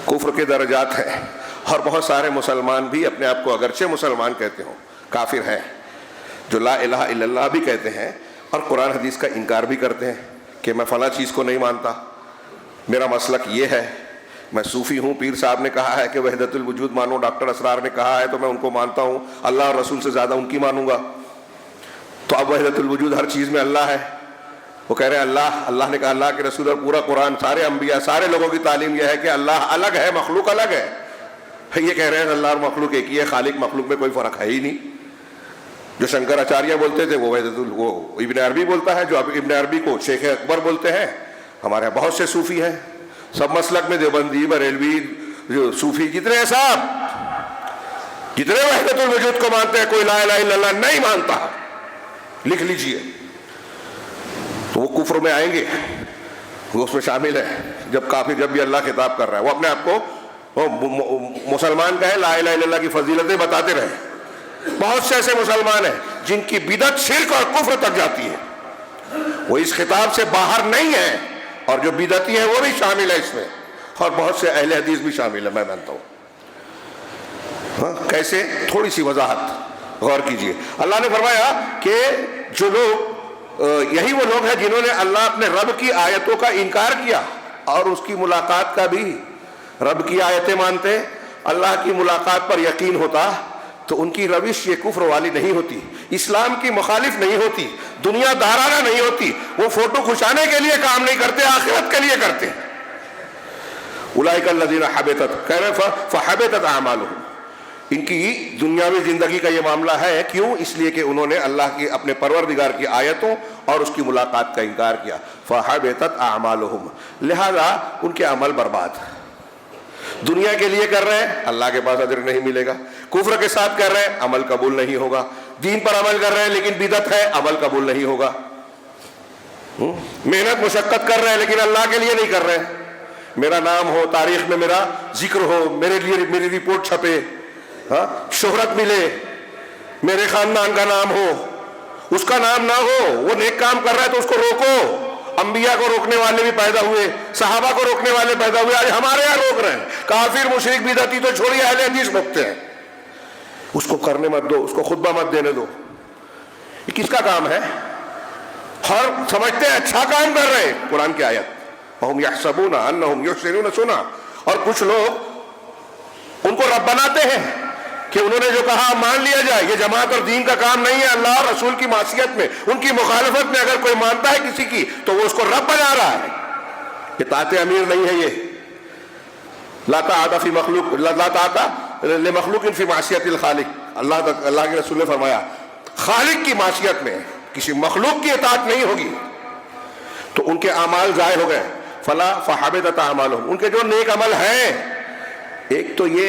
کفر کے درجات ہیں، اور بہت سارے مسلمان بھی اپنے آپ کو اگرچہ مسلمان کہتے ہوں کافر ہیں، جو لا الہ الا اللہ بھی کہتے ہیں اور قرآن حدیث کا انکار بھی کرتے ہیں کہ میں فلاں چیز کو نہیں مانتا، میرا مسلک یہ ہے، میں صوفی ہوں، پیر صاحب نے کہا ہے کہ وحدت الوجود مانو، ڈاکٹر اسرار نے کہا ہے تو میں ان کو مانتا ہوں، اللہ اور رسول سے زیادہ ان کی مانوں گا۔ تو اب وحدت الوجود ہر چیز میں اللہ ہے، وہ کہہ رہے ہیں اللہ نے کہا، اللہ کے رسول اور پورا قرآن، سارے انبیاء، سارے لوگوں کی تعلیم یہ ہے کہ اللہ الگ ہے، مخلوق الگ ہے۔ یہ کہہ رہے ہیں اللہ اور مخلوق ایک ہی ہے، خالق مخلوق میں کوئی فرق ہے ہی نہیں۔ جو شنکراچاریہ بولتے تھے وہ ابن عربی بولتا ہے، جو اب ابن عربی کو شیخ اکبر بولتے ہیں۔ ہمارے یہاں بہت سے صوفی ہیں، سب مسلک میں، دیوبندی، بریلوی، جو صوفی جتنے ہیں صاحب، جتنے وحدت الوجود کو مانتے ہیں، کوئی لا الہ الا اللہ نہیں مانتا، لکھ لیجئے۔ تو وہ کفر میں آئیں گے، وہ اس میں شامل ہے۔ جب کافر، جب بھی اللہ خطاب کر رہا ہے، وہ اپنے آپ کو مسلمان کہے، لا الہ الا اللہ کی فضیلتیں بتاتے رہے۔ بہت سے ایسے مسلمان ہیں جن کی بدعت شرک اور کفر تک جاتی ہے، وہ اس خطاب سے باہر نہیں ہیں، اور جو بدعتی ہیں وہ بھی شامل ہے اس میں، اور بہت سے اہل حدیث بھی شامل ہے، میں مانتا ہوں۔ کیسے؟ تھوڑی سی وضاحت غور کیجئے۔ اللہ نے فرمایا کہ جو لوگ، یہی وہ لوگ ہیں جنہوں نے اللہ اپنے رب کی آیتوں کا انکار کیا اور اس کی ملاقات کا بھی۔ رب کی آیتیں مانتے، اللہ کی ملاقات پر یقین ہوتا، تو ان کی روش یہ کفر والی نہیں ہوتی، اسلام کی مخالف نہیں ہوتی، دنیا دارانہ نہیں ہوتی، وہ فوٹو کھنچانے کے لیے کام نہیں کرتے، آخرت کے لیے کرتے۔ اولئک الذین حبطت، کہہ رہے فحبطت اعمالہم، ان کی دنیاوی زندگی کا یہ معاملہ ہے۔ کیوں؟ اس لیے کہ انہوں نے اللہ کی، اپنے پروردگار کی آیتوں اور اس کی ملاقات کا انکار کیا۔ فحبطت اعمالہم، لہذا ان کے عمل برباد۔ دنیا کے لیے کر رہے ہیں، اللہ کے پاس اجر نہیں ملے گا۔ کفر کے ساتھ کر رہے ہیں، عمل قبول نہیں ہوگا۔ دین پر عمل کر رہے ہیں لیکن بدعت ہے، عمل قبول نہیں ہوگا۔ محنت مشقت کر رہے ہیں لیکن اللہ کے لیے نہیں کر رہے ہیں۔ میرا نام ہو، تاریخ میں میرا ذکر ہو، میرے لیے میری رپورٹ چھپے، شہرت ملے، میرے خاندان کا نام ہو، اس کا نام نہ ہو، وہ نیک کام کر رہا ہے تو اس کو روکو۔ انبیاء کو روکنے والے بھی پیدا ہوئے، صحابہ کو روکنے والے پیدا ہوئے، آج ہمارے یہاں روک رہے ہیں۔ کافر مشرک بدعتی تو چھوڑیے، اہل حدیث روکتے ہیں۔ اس کو کرنے مت دو، اس کو خطبہ مت دینے دو۔ یہ کس کا کام ہے؟ ہر سمجھتے ہیں اچھا کام کر رہے ہیں۔ قرآن کی آیت، وَهُمْ يَحْسَبُونَ أَنَّهُمْ يُحْسِنُونَ صُنْعًا، اور کچھ لوگ ان کو رب بناتے ہیں کہ انہوں نے جو کہا مان لیا جائے۔ یہ جماعت اور دین کا کام نہیں ہے، اللہ اور رسول کی معصیت میں، ان کی مخالفت میں اگر کوئی مانتا ہے کسی کی تو وہ اس کو رب بنا رہا ہے۔ یہ طاعت امیر نہیں ہے، یہ لا طاعت فی مخلوق، لا طاعت لمخلوق فی معصیت الخالق۔ اللہ کے رسول نے فرمایا خالق کی معصیت میں کسی مخلوق کی اطاعت نہیں ہوگی۔ تو ان کے اعمال ضائع ہو گئے۔ فحبطت اعمالہم، ان کے جو نیک عمل ہیں، ایک تو یہ